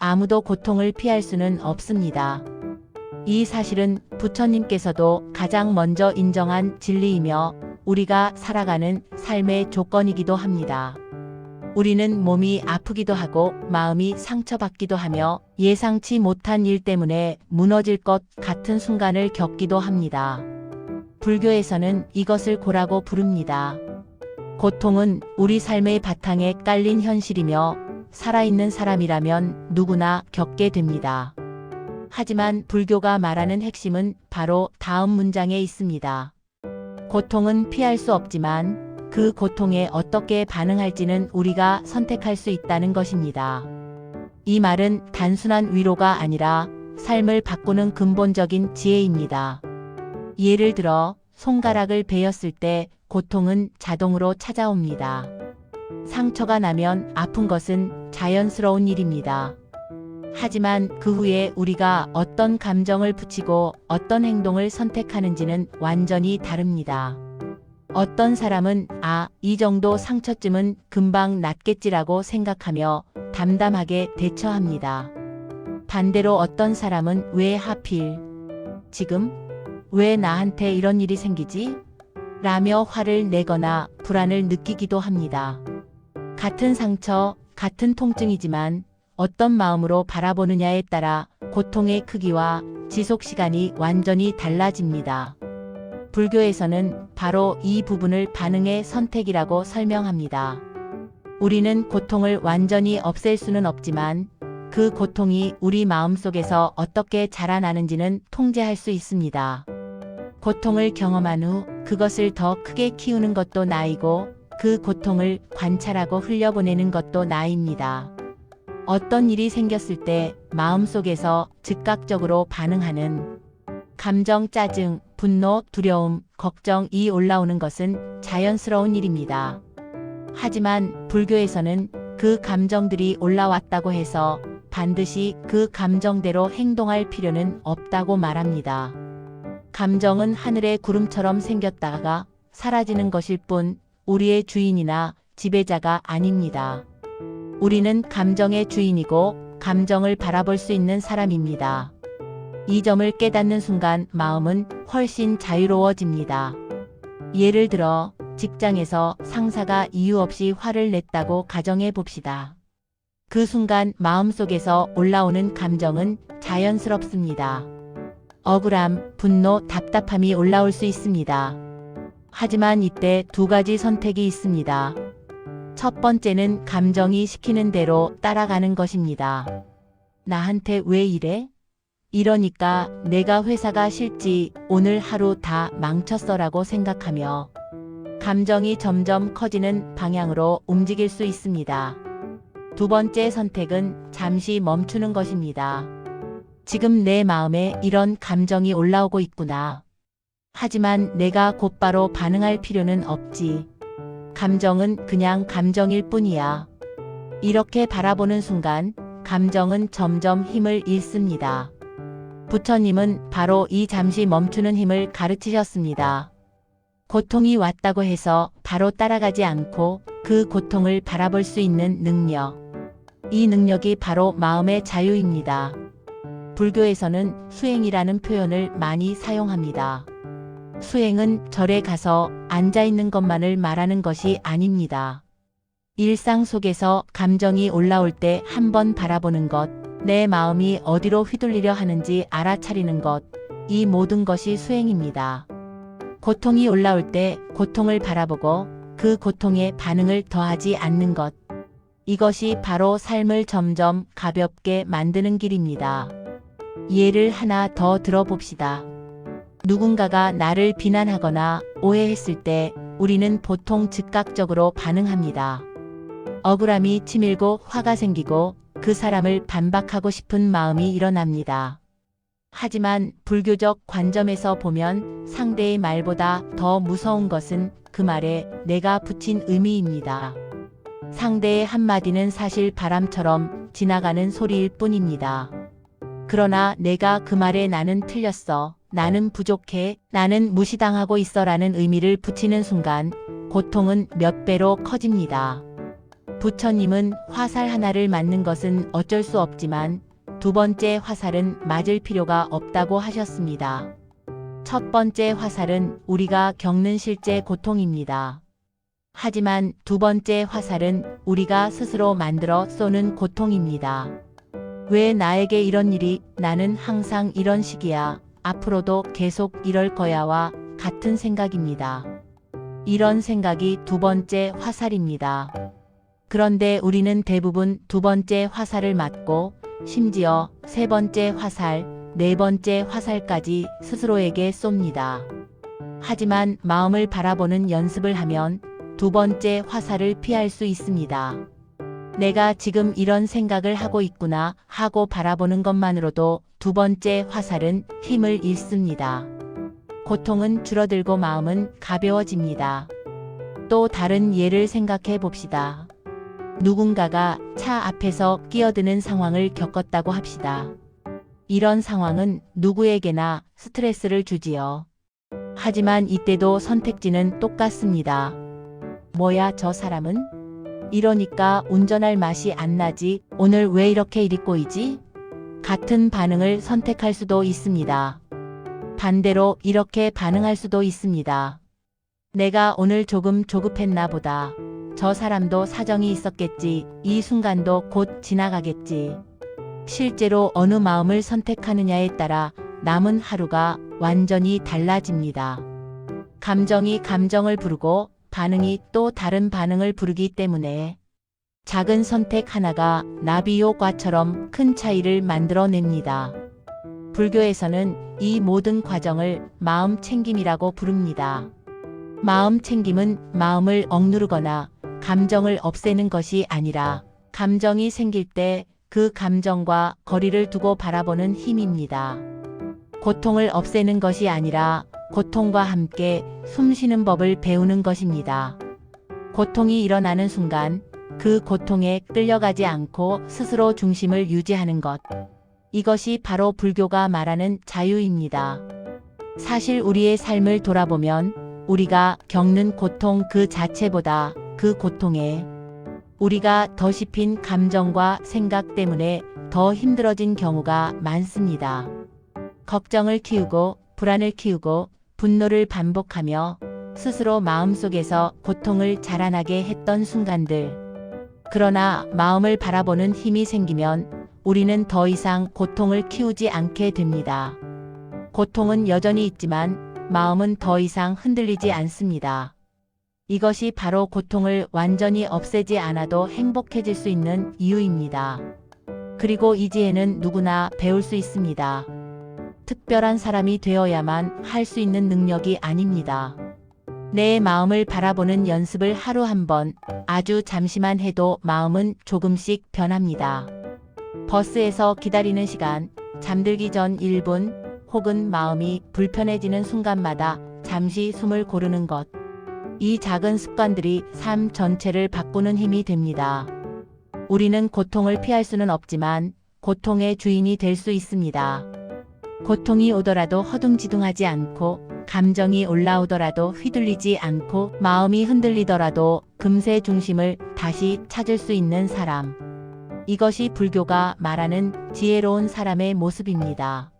아무도 고통을 피할 수는 없습니다. 이 사실은 부처님께서도 가장 먼저 인정한 진리이며 우리가 살아가는 삶의 조건이기도 합니다. 우리는 몸이 아프기도 하고 마음이 상처받기도 하며 예상치 못한 일 때문에 무너질 것 같은 순간을 겪기도 합니다. 불교에서는 이것을 고라고 부릅니다. 고통은 우리 삶의 바탕에 깔린 현실이며 살아있는 사람이라면 누구나 겪게 됩니다. 하지만 불교가 말하는 핵심은 바로 다음 문장에 있습니다. 고통은 피할 수 없지만 그 고통에 어떻게 반응할지는 우리가 선택할 수 있다는 것입니다. 이 말은 단순한 위로가 아니라 삶을 바꾸는 근본적인 지혜입니다. 예를 들어 손가락을 베었을 때 고통은 자동으로 찾아옵니다. 상처가 나면 아픈 것은 자연스러운 일입니다. 하지만 그 후에 우리가 어떤 감정을 붙이고 어떤 행동을 선택하는지는 완전히 다릅니다. 어떤 사람은 이 정도 상처쯤은 금방 낫겠지라고 생각하며 담담하게 대처합니다. 반대로 어떤 사람은 왜 하필 지금? 왜 나한테 이런 일이 생기지? 라며 화를 내거나 불안을 느끼기도 합니다. 같은 상처, 같은 통증이지만 어떤 마음으로 바라보느냐에 따라 고통의 크기와 지속 시간이 완전히 달라집니다. 불교에서는 바로 이 부분을 반응의 선택이라고 설명합니다. 우리는 고통을 완전히 없앨 수는 없지만 그 고통이 우리 마음속에서 어떻게 자라나는지는 통제할 수 있습니다. 고통을 경험한 후 그것을 더 크게 키우는 것도 나이고 그 고통을 관찰하고 흘려보내는 것도 나입니다. 어떤 일이 생겼을 때 마음속에서 즉각적으로 반응하는 감정, 짜증, 분노, 두려움, 걱정이 올라오는 것은 자연스러운 일입니다. 하지만 불교에서는 그 감정들이 올라왔다고 해서 반드시 그 감정대로 행동할 필요는 없다고 말합니다. 감정은 하늘의 구름처럼 생겼다가 사라지는 것일 뿐 우리의 주인이나 지배자가 아닙니다. 우리는 감정의 주인이고 감정을 바라볼 수 있는 사람입니다. 이 점을 깨닫는 순간 마음은 훨씬 자유로워집니다. 예를 들어 직장에서 상사가 이유 없이 화를 냈다고 가정해 봅시다. 그 순간 마음속에서 올라오는 감정은 자연스럽습니다. 억울함, 분노, 답답함이 올라올 수 있습니다. 하지만 이때 두 가지 선택이 있습니다. 첫 번째는 감정이 시키는 대로 따라가는 것입니다. 나한테 왜 이래? 이러니까 내가 회사가 싫지, 오늘 하루 다 망쳤어라고 생각하며 감정이 점점 커지는 방향으로 움직일 수 있습니다. 두 번째 선택은 잠시 멈추는 것입니다. 지금 내 마음에 이런 감정이 올라오고 있구나. 하지만 내가 곧바로 반응할 필요는 없지. 감정은 그냥 감정일 뿐이야. 이렇게 바라보는 순간 감정은 점점 힘을 잃습니다. 부처님은 바로 이 잠시 멈추는 힘을 가르치셨습니다. 고통이 왔다고 해서 바로 따라가지 않고 그 고통을 바라볼 수 있는 능력. 이 능력이 바로 마음의 자유입니다. 불교에서는 수행이라는 표현을 많이 사용합니다. 수행은 절에 가서 앉아있는 것만을 말하는 것이 아닙니다. 일상 속에서 감정이 올라올 때 한번 바라보는 것, 내 마음이 어디로 휘둘리려 하는지 알아차리는 것, 이 모든 것이 수행입니다. 고통이 올라올 때 고통을 바라보고 그 고통에 반응을 더하지 않는 것, 이것이 바로 삶을 점점 가볍게 만드는 길입니다. 예를 하나 더 들어봅시다. 누군가가 나를 비난하거나 오해했을 때 우리는 보통 즉각적으로 반응합니다. 억울함이 치밀고 화가 생기고 그 사람을 반박하고 싶은 마음이 일어납니다. 하지만 불교적 관점에서 보면 상대의 말보다 더 무서운 것은 그 말에 내가 붙인 의미입니다. 상대의 한마디는 사실 바람처럼 지나가는 소리일 뿐입니다. 그러나 내가 그 말에 나는 틀렸어, 나는 부족해, 나는 무시당하고 있어 라는 의미를 붙이는 순간 고통은 몇 배로 커집니다. 부처님은 화살 하나를 맞는 것은 어쩔 수 없지만 두 번째 화살은 맞을 필요가 없다고 하셨습니다. 첫 번째 화살은 우리가 겪는 실제 고통입니다. 하지만 두 번째 화살은 우리가 스스로 만들어 쏘는 고통입니다. 왜 나에게 이런 일이, 나는 항상 이런 식이야, 앞으로도 계속 이럴 거야와 같은 생각입니다. 이런 생각이 두 번째 화살입니다. 그런데 우리는 대부분 두 번째 화살을 맞고 심지어 세 번째 화살, 네 번째 화살까지 스스로에게 쏩니다. 하지만 마음을 바라보는 연습을 하면 두 번째 화살을 피할 수 있습니다. 내가 지금 이런 생각을 하고 있구나 하고 바라보는 것만으로도 두 번째 화살은 힘을 잃습니다. 고통은 줄어들고 마음은 가벼워집니다. 또 다른 예를 생각해 봅시다. 누군가가 차 앞에서 끼어드는 상황을 겪었다고 합시다. 이런 상황은 누구에게나 스트레스를 주지요. 하지만 이때도 선택지는 똑같습니다. 뭐야, 저 사람은? 이러니까 운전할 맛이 안 나지, 오늘 왜 이렇게 일이 꼬이지? 같은 반응을 선택할 수도 있습니다. 반대로 이렇게 반응할 수도 있습니다. 내가 오늘 조금 조급했나 보다. 저 사람도 사정이 있었겠지. 이 순간도 곧 지나가겠지. 실제로 어느 마음을 선택하느냐에 따라 남은 하루가 완전히 달라집니다. 감정이 감정을 부르고 반응이 또 다른 반응을 부르기 때문에 작은 선택 하나가 나비 효과처럼 큰 차이를 만들어냅니다. 불교에서는 이 모든 과정을 마음 챙김이라고 부릅니다. 마음 챙김은 마음을 억누르거나 감정을 없애는 것이 아니라 감정이 생길 때 그 감정과 거리를 두고 바라보는 힘입니다. 고통을 없애는 것이 아니라 고통과 함께 숨쉬는 법을 배우는 것입니다. 고통이 일어나는 순간 그 고통에 끌려가지 않고 스스로 중심을 유지하는 것. 이것이 바로 불교가 말하는 자유입니다. 사실 우리의 삶을 돌아보면 우리가 겪는 고통 그 자체보다 그 고통에 우리가 더 씹힌 감정과 생각 때문에 더 힘들어진 경우가 많습니다. 걱정을 키우고 불안을 키우고 분노를 반복하며 스스로 마음속에서 고통을 자라나게 했던 순간들. 그러나 마음을 바라보는 힘이 생기면 우리는 더 이상 고통을 키우지 않게 됩니다. 고통은 여전히 있지만 마음은 더 이상 흔들리지 않습니다. 이것이 바로 고통을 완전히 없애지 않아도 행복해질 수 있는 이유입니다. 그리고 이 지혜는 누구나 배울 수 있습니다. 특별한 사람이 되어야만 할 수 있는 능력이 아닙니다. 내 마음을 바라보는 연습을 하루 한 번, 아주 잠시만 해도 마음은 조금씩 변합니다. 버스에서 기다리는 시간, 잠들기 전 1분, 혹은 마음이 불편해지는 순간마다 잠시 숨을 고르는 것. 이 작은 습관들이 삶 전체를 바꾸는 힘이 됩니다. 우리는 고통을 피할 수는 없지만 고통의 주인이 될 수 있습니다. 고통이 오더라도 허둥지둥하지 않고, 감정이 올라오더라도 휘둘리지 않고, 마음이 흔들리더라도 금세 중심을 다시 찾을 수 있는 사람. 이것이 불교가 말하는 지혜로운 사람의 모습입니다.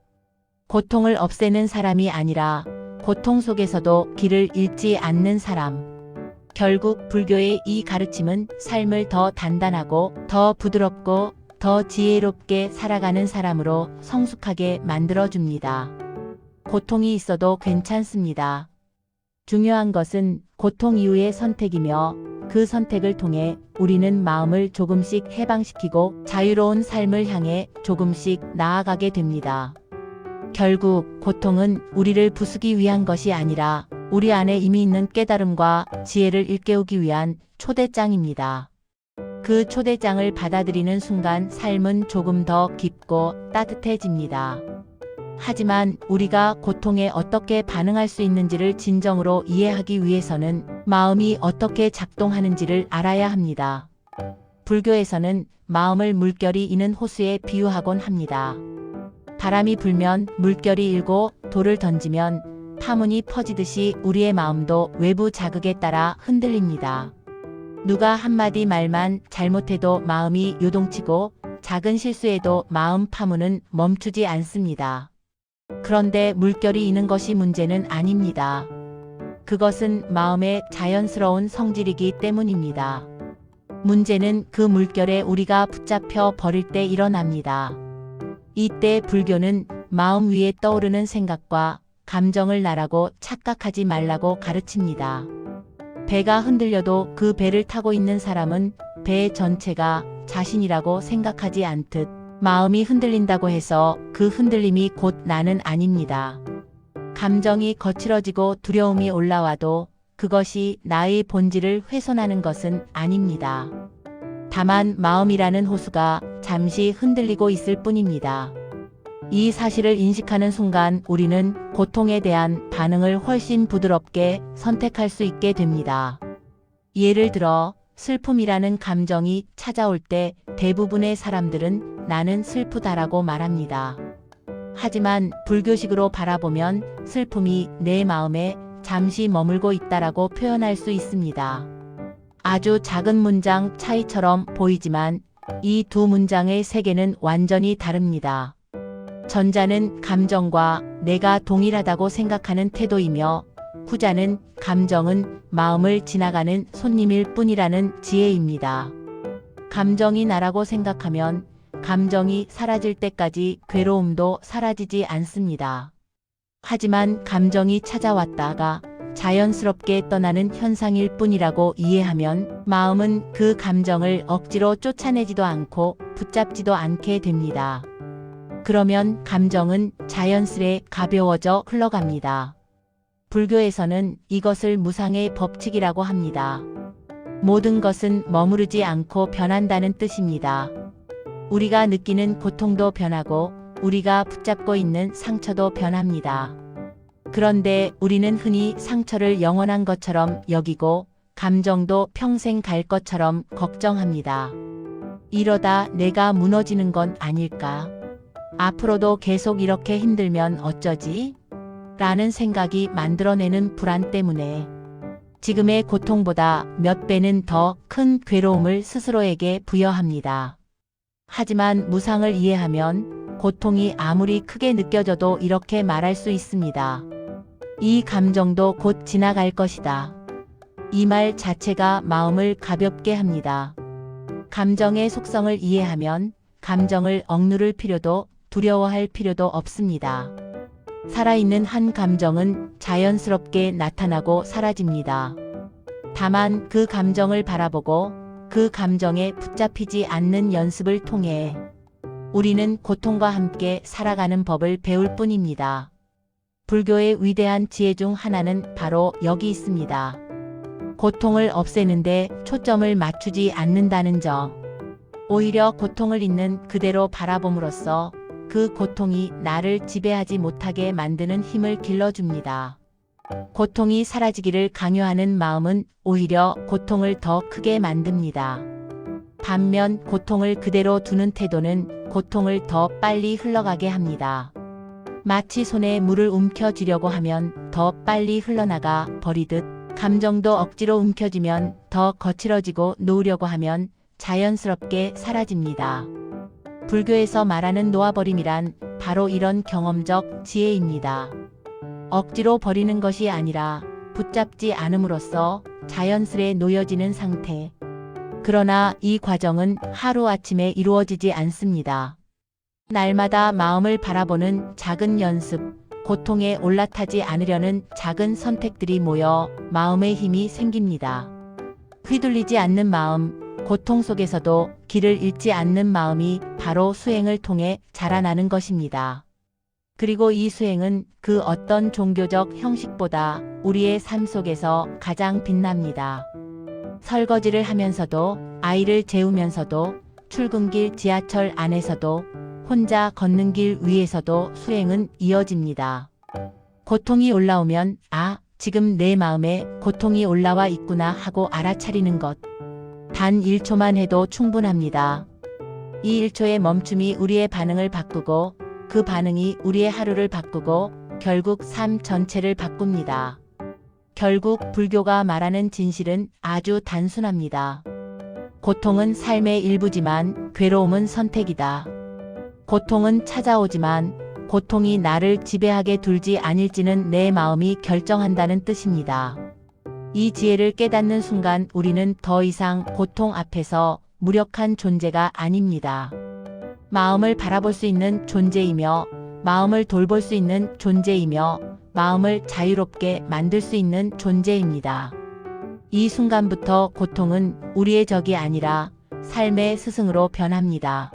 고통을 없애는 사람이 아니라 고통 속에서도 길을 잃지 않는 사람. 결국 불교의 이 가르침은 삶을 더 단단하고 더 부드럽고 더 지혜롭게 살아가는 사람으로 성숙하게 만들어줍니다. 고통이 있어도 괜찮습니다. 중요한 것은 고통 이후의 선택이며 그 선택을 통해 우리는 마음을 조금씩 해방시키고 자유로운 삶을 향해 조금씩 나아가게 됩니다. 결국 고통은 우리를 부수기 위한 것이 아니라 우리 안에 이미 있는 깨달음과 지혜를 일깨우기 위한 초대장입니다. 그 초대장을 받아들이는 순간 삶은 조금 더 깊고 따뜻해집니다. 하지만 우리가 고통에 어떻게 반응할 수 있는지를 진정으로 이해하기 위해서는 마음이 어떻게 작동하는지를 알아야 합니다. 불교에서는 마음을 물결이 이는 호수에 비유하곤 합니다. 바람이 불면 물결이 일고 돌을 던지면 파문이 퍼지듯이 우리의 마음도 외부 자극에 따라 흔들립니다. 누가 한마디 말만 잘못해도 마음이 요동치고 작은 실수에도 마음 파문은 멈추지 않습니다. 그런데 물결이 이는 것이 문제는 아닙니다. 그것은 마음의 자연스러운 성질이기 때문입니다. 문제는 그 물결에 우리가 붙잡혀 버릴 때 일어납니다. 이때 불교는 마음 위에 떠오르는 생각과 감정을 나라고 착각하지 말라고 가르칩니다. 배가 흔들려도 그 배를 타고 있는 사람은 배 전체가 자신이라고 생각하지 않듯 마음이 흔들린다고 해서 그 흔들림이 곧 나는 아닙니다. 감정이 거칠어지고 두려움이 올라와도 그것이 나의 본질을 훼손하는 것은 아닙니다. 다만 마음이라는 호수가 잠시 흔들리고 있을 뿐입니다. 이 사실을 인식하는 순간 우리는 고통에 대한 반응을 훨씬 부드럽게 선택할 수 있게 됩니다. 예를 들어 슬픔이라는 감정이 찾아올 때 대부분의 사람들은 나는 슬프다라고 말합니다. 하지만 불교식으로 바라보면 슬픔이 내 마음에 잠시 머물고 있다라고 표현할 수 있습니다. 아주 작은 문장 차이처럼 보이지만 이 두 문장의 세계는 완전히 다릅니다. 전자는 감정과 내가 동일하다고 생각하는 태도이며 후자는 감정은 마음을 지나가는 손님일 뿐이라는 지혜입니다. 감정이 나라고 생각하면 감정이 사라질 때까지 괴로움도 사라지지 않습니다. 하지만 감정이 찾아왔다가 자연스럽게 떠나는 현상일 뿐이라고 이해하면 마음은 그 감정을 억지로 쫓아내지도 않고 붙잡지도 않게 됩니다. 그러면 감정은 자연스레 가벼워져 흘러갑니다. 불교에서는 이것을 무상의 법칙이라고 합니다. 모든 것은 머무르지 않고 변한다는 뜻입니다. 우리가 느끼는 고통도 변하고 우리가 붙잡고 있는 상처도 변합니다. 그런데 우리는 흔히 상처를 영원한 것처럼 여기고 감정도 평생 갈 것처럼 걱정합니다. 이러다 내가 무너지는 건 아닐까? 앞으로도 계속 이렇게 힘들면 어쩌지? 라는 생각이 만들어내는 불안 때문에 지금의 고통보다 몇 배는 더 큰 괴로움을 스스로에게 부여합니다. 하지만 무상을 이해하면 고통이 아무리 크게 느껴져도 이렇게 말할 수 있습니다. 이 감정도 곧 지나갈 것이다. 이 말 자체가 마음을 가볍게 합니다. 감정의 속성을 이해하면 감정을 억누를 필요도 두려워할 필요도 없습니다. 살아있는 한 감정은 자연스럽게 나타나고 사라집니다. 다만 그 감정을 바라보고 그 감정에 붙잡히지 않는 연습을 통해 우리는 고통과 함께 살아가는 법을 배울 뿐입니다. 불교의 위대한 지혜 중 하나는 바로 여기 있습니다. 고통을 없애는데 초점을 맞추지 않는다는 점. 오히려 고통을 있는 그대로 바라봄으로써 그 고통이 나를 지배하지 못하게 만드는 힘을 길러줍니다. 고통이 사라지기를 강요하는 마음은 오히려 고통을 더 크게 만듭니다. 반면 고통을 그대로 두는 태도는 고통을 더 빨리 흘러가게 합니다. 마치 손에 물을 움켜쥐려고 하면 더 빨리 흘러나가 버리듯 감정도 억지로 움켜쥐면 더 거칠어지고 놓으려고 하면 자연스럽게 사라집니다. 불교에서 말하는 놓아버림이란 바로 이런 경험적 지혜입니다. 억지로 버리는 것이 아니라 붙잡지 않음으로써 자연스레 놓여지는 상태. 그러나 이 과정은 하루아침에 이루어지지 않습니다. 날마다 마음을 바라보는 작은 연습, 고통에 올라타지 않으려는 작은 선택들이 모여 마음의 힘이 생깁니다. 휘둘리지 않는 마음, 고통 속에서도 길을 잃지 않는 마음이 바로 수행을 통해 자라나는 것입니다. 그리고 이 수행은 그 어떤 종교적 형식보다 우리의 삶 속에서 가장 빛납니다. 설거지를 하면서도, 아이를 재우면서도, 출근길 지하철 안에서도, 혼자 걷는 길 위에서도 수행은 이어집니다. 고통이 올라오면 지금 내 마음에 고통이 올라와 있구나 하고 알아차리는 것. 단 1초만 해도 충분합니다. 이 1초의 멈춤이 우리의 반응을 바꾸고 그 반응이 우리의 하루를 바꾸고 결국 삶 전체를 바꿉니다. 결국 불교가 말하는 진실은 아주 단순합니다. 고통은 삶의 일부지만 괴로움은 선택이다. 고통은 찾아오지만 고통이 나를 지배하게 둘지 아닐지는 내 마음이 결정한다는 뜻입니다. 이 지혜를 깨닫는 순간 우리는 더 이상 고통 앞에서 무력한 존재가 아닙니다. 마음을 바라볼 수 있는 존재이며 마음을 돌볼 수 있는 존재이며 마음을 자유롭게 만들 수 있는 존재입니다. 이 순간부터 고통은 우리의 적이 아니라 삶의 스승으로 변합니다.